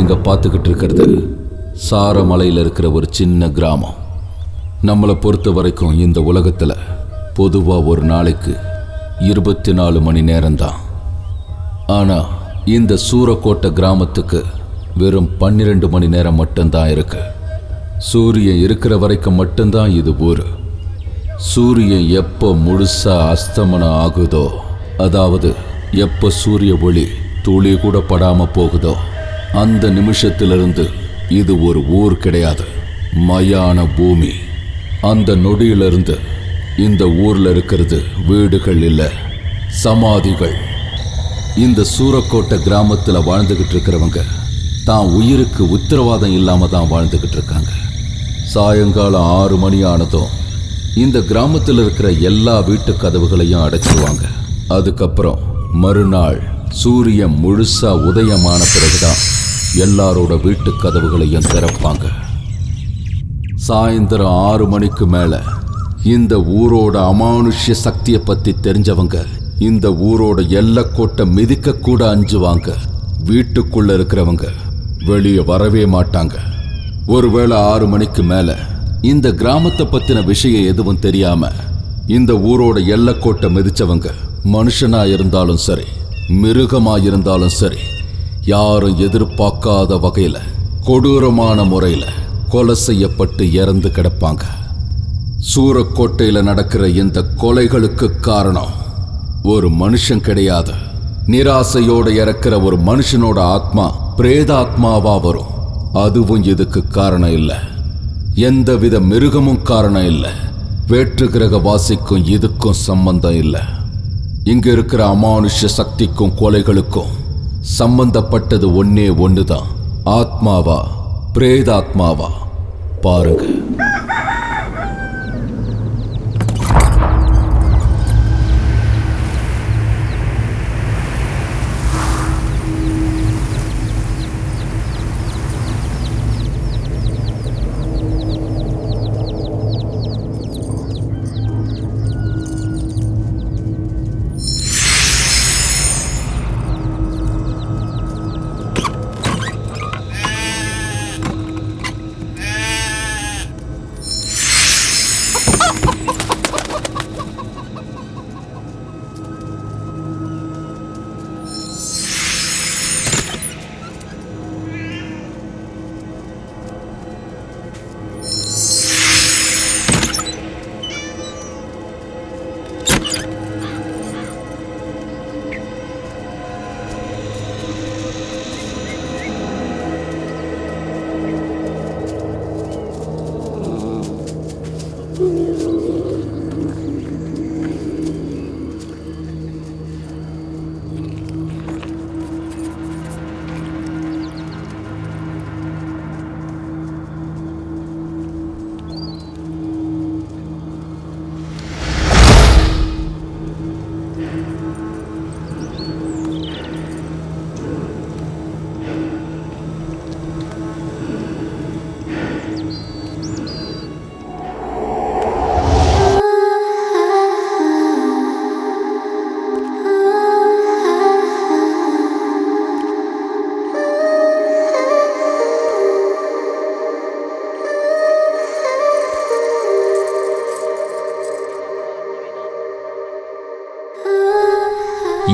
நீங்க பார்த்துக்கிட்டு இருக்கிறது சாரமலையில் இருக்கிற ஒரு சின்ன கிராமம். நம்மளை பொறுத்த வரைக்கும் இந்த உலகத்தில் பொதுவாக ஒரு நாளைக்கு 24 மணி நேரம்தான். ஆனால் இந்த சூரக்கோட்டை கிராமத்துக்கு வெறும் 12 மணி நேரம் மட்டும்தான் இருக்கு. சூரியன் இருக்கிற வரைக்கும் மட்டும்தான் இது ஊர். சூரியன் எப்போ முழுசா அஸ்தமனம் ஆகுதோ, அதாவது எப்போ சூரிய ஒளி துளி கூட படாம போகுதோ, அந்த நிமிஷத்திலிருந்து இது ஒரு ஊர் கிடையாது, மயான பூமி. அந்த நொடியிலிருந்து இந்த ஊர்ல இருக்கிறது வீடுகள் இல்லை, சமாதிகள். இந்த சூரக்கோட்டை கிராமத்தில் வாழ்ந்துகிட்டு இருக்கிறவங்க தான் உயிருக்கு உத்தரவாதம் இல்லாம தான் வாழ்ந்துகிட்டு இருக்காங்க. சாயங்காலம் 6 மணி ஆனதும் இந்த கிராமத்தில் இருக்கிற எல்லா வீட்டு கதவுகளையும் அடைச்சிடுவாங்க. அதுக்கப்புறம் மறுநாள் சூரியன் முழுசா உதயமான பிறகுதான் எல்லாரோட வீட்டு கதவுகளையும் திறப்பாங்க. சாயந்தரம் 6 மணிக்கு மேல இந்த ஊரோட அமானுஷ்ய சக்தியை பத்தி தெரிஞ்சவங்க இந்த ஊரோட எல்லைக்கோட்டை மிதிக்க கூட அஞ்சுவாங்க. வீட்டுக்குள்ள இருக்கிறவங்க வெளியே வரவே மாட்டாங்க. ஒருவேளை 6 மணிக்கு மேல இந்த கிராமத்தை பத்தின விஷயம் எதுவும் தெரியாம இந்த ஊரோட எல்லைக்கோட்டை மிதிச்சவங்க மனுஷனா இருந்தாலும் சரி, மிருகமா இருந்தாலும் சரி, யாரும் எதிர்பார்க்காத வகையில கொடூரமான முறையில கொலை செய்யப்பட்டு இறந்து கிடப்பாங்க. சூரக்கோட்டையில நடக்கிற இந்த கொலைகளுக்கு காரணம் ஒரு மனுஷன் கிடையாது. நிராசையோட இறக்கிற ஒரு மனுஷனோட ஆத்மா பிரேதாத்மாவா வரும். அதுவும் இதுக்கு காரணம் இல்லை. எந்தவித மிருகமும் காரணம் இல்லை. வேற்று கிரக வாசிக்கும் இதுக்கும் சம்பந்தம் இல்லை. இங்க இருக்கிற அமானுஷ்ய சக்திக்கும் கொலைகளுக்கும் சம்பந்தப்பட்டது ஒன்னே ஒண்ணுதான். ஆத்மாவா பிரேதாத்மாவா பாருங்க.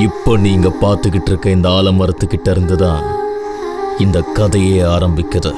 இப்போ நீங்க பார்த்துக்கிட்டு இருக்க இந்த ஆலமரத்துக்கிட்ட இருந்துதான் இந்த கதையே ஆரம்பிக்குது.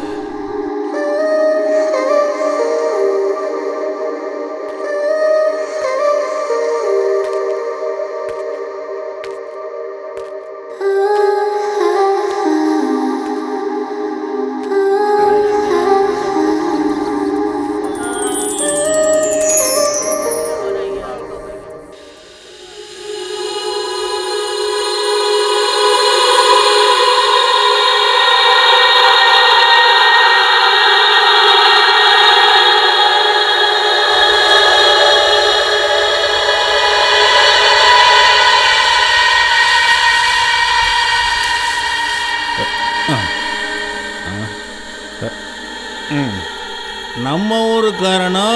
நம்ம ஊருக்காரனோ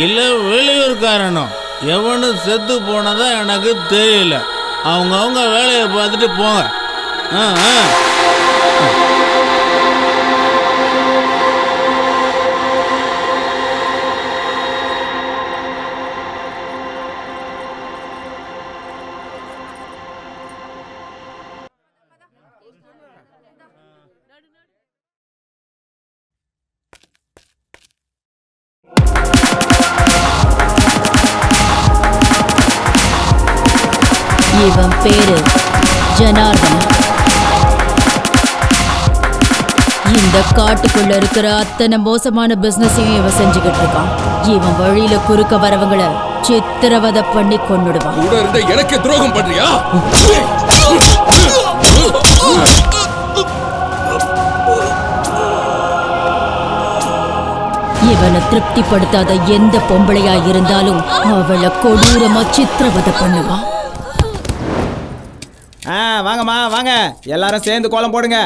இல்லை வெளியூர்காரனோ எவனும் செத்து போனதா எனக்கு தெரியல. அவங்கவுங்க வேலையை பார்த்துட்டு போங்க. இவன் பேரு ஜனார்தன். இந்த காட்டுக்குள்ள இருக்கிற அத்தனை மோசமான பிசினஸையும் இவன் செஞ்சுக்கிட்டு இருக்கான். இவன் வழியில குறுக்க வரவங்களை சித்திரவதை பண்ணி கொன்னுடுவான். கூட இருந்த எனக்கு துரோகம் பண்றியா? இவனை திருப்திப்படுத்தாத எந்த பொம்பளையா இருந்தாலும் அவளை கொடூரமா சித்திரவதை பண்ணுவான். வாங்கம்மா வாங்க, எல்லாரும் சேர்ந்து கோலம் போடுங்க.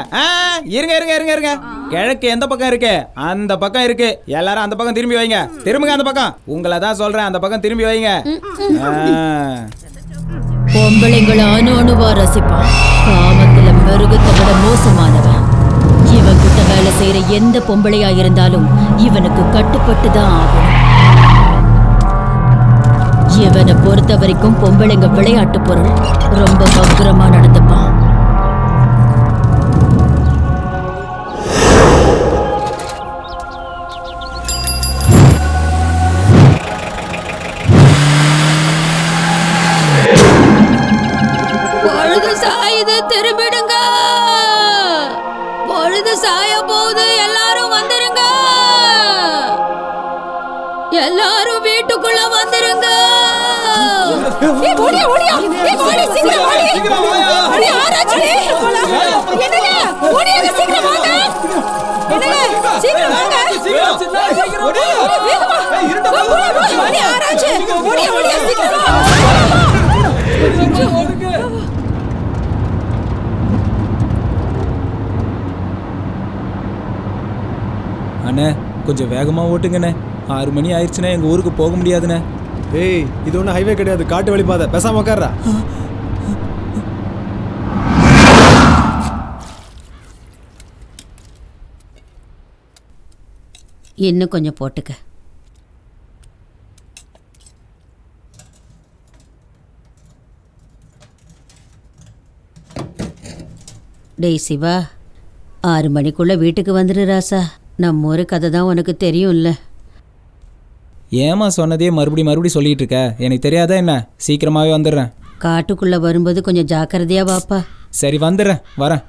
இருங்க இருங்க இருங்க இருங்க. கிழக்கு எந்த பக்கம் இருக்கு? அந்த பக்கம் இருக்கு. எல்லாரும் அந்த பக்கம் திரும்பி வைங்க. திரும்புங்க அந்த பக்கம். உங்களை தான் சொல்றேன், அந்த பக்கம் திரும்பி வைங்க. பொம்பளைங்களை அணு அணுவா ரசிப்பான். காமத்துல மிருகத்தை விட மோசமானவன். இவன் கிட்ட வேலை செய்யற எந்த பொம்பளையா இருந்தாலும் இவனுக்கு கட்டுப்பட்டு தான் ஆகணும். இவனை பொறுத்த வரைக்கும் பொம்பளைங்க விளையாட்டு பொருள். ரொம்ப பத்திரமா நடந்துப்பான். பொழுது சாயுது, திரும்பிடுங்க. பொழுது சாய போகுது, எல்லாரும் வந்துருங்க. எல்லாரும் வீட்டுக்குள்ள வந்துருங்க. ஓடியா ஓடியா, ஓடி சீக்கிரம் ஓடி. ஓடி ஆராய்ச்சி. என்னங்க ஓடியாங்க, சீக்கிரம் வாங்க. என்னங்க சீக்கிரம் வாங்க. ஓடி ஓடி ஆராய்ச்சி. ஓடியா ஓடியா, சீக்கிரம் வா. அண்ணே கொஞ்சம் வேகமா ஓட்டுங்கண்ணே. 6 மணி ஆயிடுச்சுன்னா எங்க ஊருக்கு போக முடியாதுண்ணே. ஏய், இது ஒன்றும் ஹைவே கிடையாது, காட்டு வழி பாதை. பேசாம உட்கார்றா. இன்னும் கொஞ்சம் போட்டுக்க. டேய் சிவா, 6 மணிக்குள்ள வீட்டுக்கு வந்துடு ராசா. நம்ம ஒரு கதை தான் உனக்கு தெரியும்ல. ஏமா சொன்னதே மறுபடி சொல்லிட்டு இருக்க? எனக்கு தெரியாதா என்ன? சீக்கிரமாவே வந்துடுறேன். காட்டுக்குள்ள வரும்போது கொஞ்சம் ஜாக்கிரதையா வாப்பா. சரி வந்துடுறேன், வரேன்.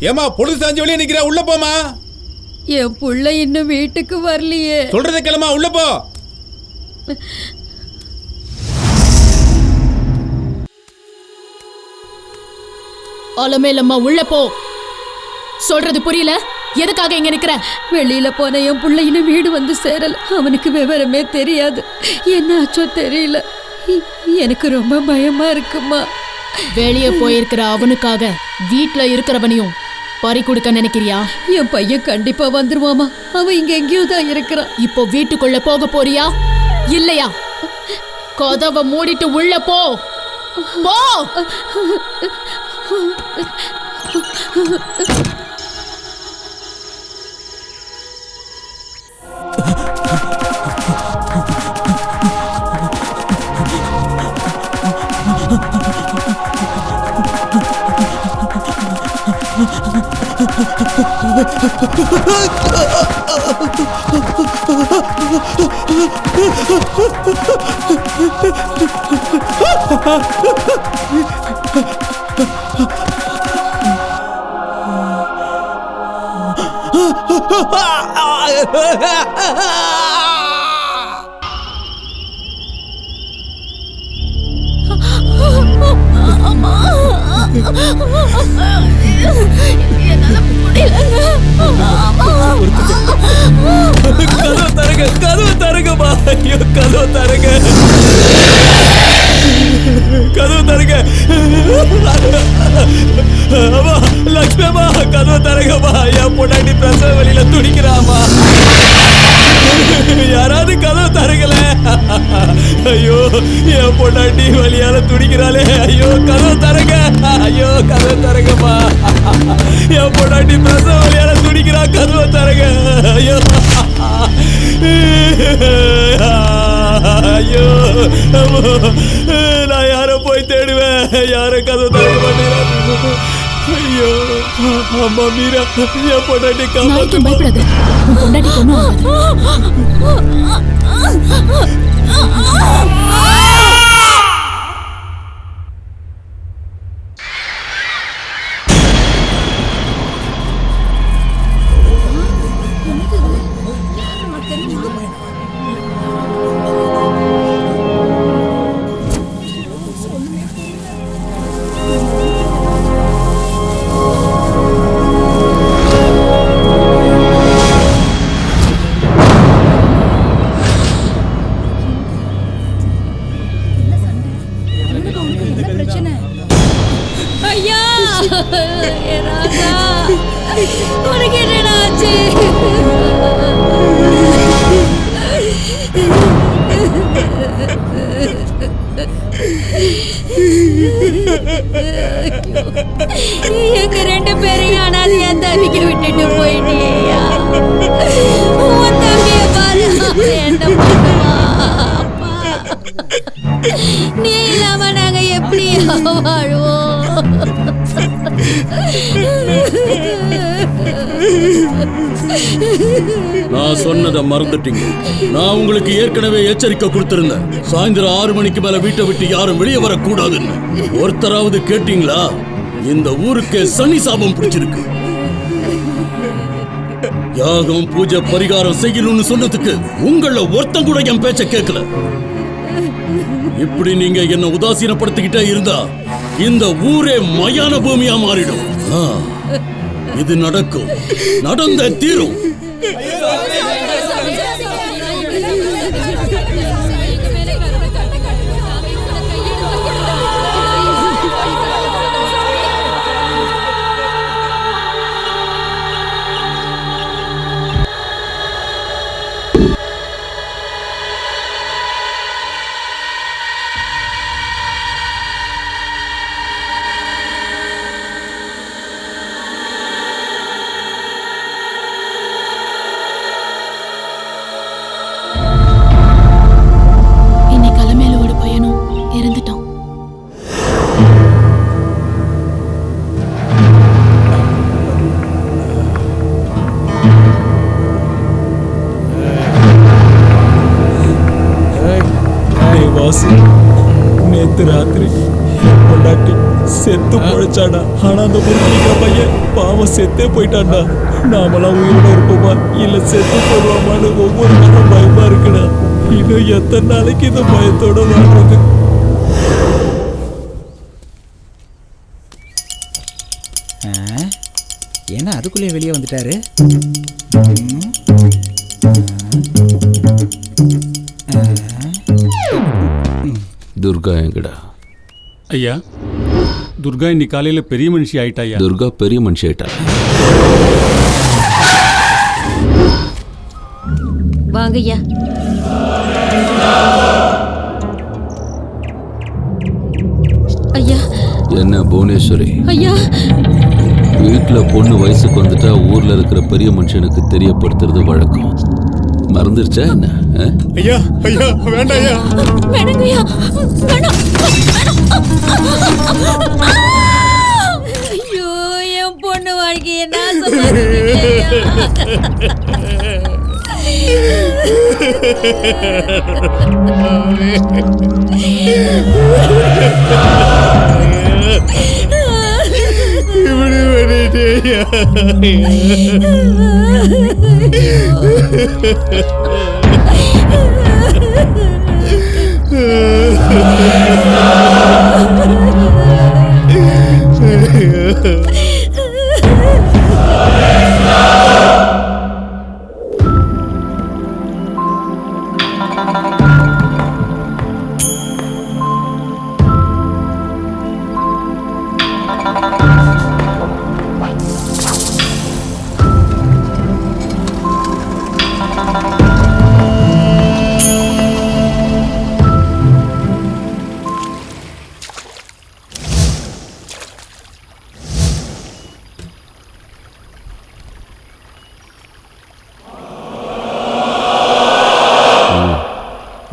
ஏமா பொழுது சாஞ்சு வெளியே நிக்கிற, உள்ள போமா. என் புள்ள இன்னும் வீட்டுக்கு வரலையே. சொல்றத கிளமா, உள்ள போ. அலமேலம்மா உள்ள போ. சொல்றது புரியல? எதுக்காக இங்க நிக்கிற? வெளியில போன என் புள்ள இன்னும் வீடு வந்து சேரல. அவனுக்கு விவரமே தெரியாது. என்ன ஆச்சோ தெரியல. எனக்கு ரொம்ப பயமா இருக்குமா. வெளியே போயிருக்கிற அவனுக்காக வீட்டுல இருக்கிறவனையும் பறி கொடுக்க நினைக்கிறியா? என் பையன் கண்டிப்பா வந்துருவாமா. அவன் இங்க எங்கேயோ தான் இருக்கிறான். இப்போ வீட்டுக்குள்ள போக போறியா இல்லையா? கதவை மூடிட்டு உள்ள போ. போ. கதவு தருங்கம்மா. ஐயோ, கதவு தருங்க, கதவு தருங்க. அம்மா, லட்சுமி அம்மா, கதவு தருங்கம்மா. என் பொண்டாட்டி பிரசவ வழியில துடிக்கிறாமா. யாராவது கதவு தருங்களே. ஐயோ, என் பொண்டாட்டி வழியால துடிக்கிறாளே. ஐயோ, கதவு தருங்க. ஐயோ, கதவு தருங்கம்மா. என் பொண்டாட்டி பிரசவ வழியால துடிக்கிறா. கதவு தருங்க. ஐயோ, ஐயோ, நான் யாரை போய் தேடுவேன்? யாரும் கதவு திறக்க மாட்டேங்கிறாங்க. ஐயோ, அம்மா மீரா, என் பொண்டாட்டி காப்பாத்து. பயப்படாத, உன் பொண்டாட்டி பொண்ணு ஐயா, ராஜா, உனக்கு என்னடா ஆச்சு? எங்க 2 பேரையும் அனாதையா தவிக்க விட்டுட்டு போயிட்டியா? உன் தம்பிய பாரு, என்ன பண்ணுவா? அப்பா, நீ இல்லாம நாங்க எப்படி வாழ்வோம்? நான் சொன்னதை மறந்துட்டீங்க. நான் உங்களுக்கு ஏற்கனவே எச்சரிக்கை கொடுத்திருந்தேன். சாயந்தரம் 6 மணிக்கு மேல வீட்டை விட்டு யாரும் வெளியே வரக்கூடாதுன்னு. ஒருத்தராவது கேட்டீங்களா? இந்த ஊருக்கு சனி சாபம் பிடிச்சிருக்கு. யாகம், பூஜை, பரிகாரம் செய்யணும்னு சொன்னதுக்கு உங்கள ஒருத்தன் கூட என் பேச்ச கேட்கல. இப்படி நீங்க என்ன உதாசீனப்படுத்திக்கிட்டே இருந்தா இந்த ஊரே மயான பூமியா மாறிடும். இது நடக்கும், நடந்த தீரும். நேத்து ராத்திரி பொண்டாட்டி செத்து பொழைச்சாடா. ஆனா அந்த முருகனிக்கிற பையன் பாவம் செத்தே போயிட்டான்டா. நாமெல்லாம் உயிரோட இருப்போமா இல்ல செத்து போடுவோமான்னு ஒவ்வொரு நேரம் பயமா இருக்குடா. இன்னும் எத்தனை நாளைக்கு இந்த பயத்தோட வாழ்றது? என்ன அதுக்குள்ளே வெளியே வந்துட்டாரு? துர்கா எங்கடா? ஐயா, துர்கா இன்னைக்கு காலையில பெரிய மனுஷி ஆயிட்டா. துர்கா பெரிய மனுஷி ஆயிட்டா. வாங்க ஐயா. ஐயா. என்ன புவனேஸ்வரி? ஐயா, வீட்டுல பொண்ணு வயசுக்கு வந்துட்டா ஊர்ல இருக்கிற பெரிய மனுஷனுக்கு தெரியப்படுத்துறது வழக்கம். மறந்துருச்சா என்ன? ஐயா ஐயா வேண்டாம் ஐயா. வேணாங்க ஐயா, வேணாம். ஐயோ, என் பொண்ணு வாழ்க்கையை நாசமாக்கிட்டீங்க. இப்படி பண்ணிட்டேயா?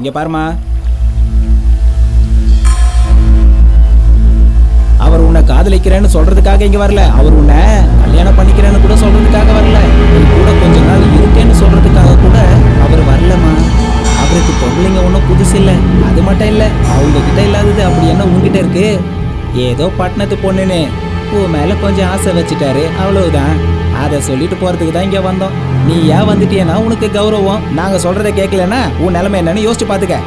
இங்க பாருமா, அவர் உன்னை காதலிக்கிறேன்னு சொல்றதுக்காக இங்க வரல. அவர் உன்னை கல்யாணம் பண்ணிக்கிறேன்னு கூட சொல்றதுக்காக வரல. நீ கூட கொஞ்ச நாள் இருக்கேன்னு சொல்றதுக்காக கூட அவர் வரலமா. அவருக்கு பொம்பளைங்க ஒன்றும் புதுசு இல்லை. அது மட்டும் இல்லை, அவங்க கிட்ட இல்லாதது அப்படி என்ன உங்ககிட்ட இருக்கு? ஏதோ பட்டணத்து பொண்ணுன்னு உன் மேல கொஞ்சம் ஆசை வச்சுட்டாரு, அவ்வளவுதான். அதை சொல்லிட்டு போறதுக்கு தான் இங்க வந்தோம். நீ ஏன் வந்துட்டியன்னா உனக்கு கௌரவம். நாங்க சொல்றதை கேட்கலன்னா உன் நிலைமை என்னன்னு யோசிச்சு பாத்துக்க.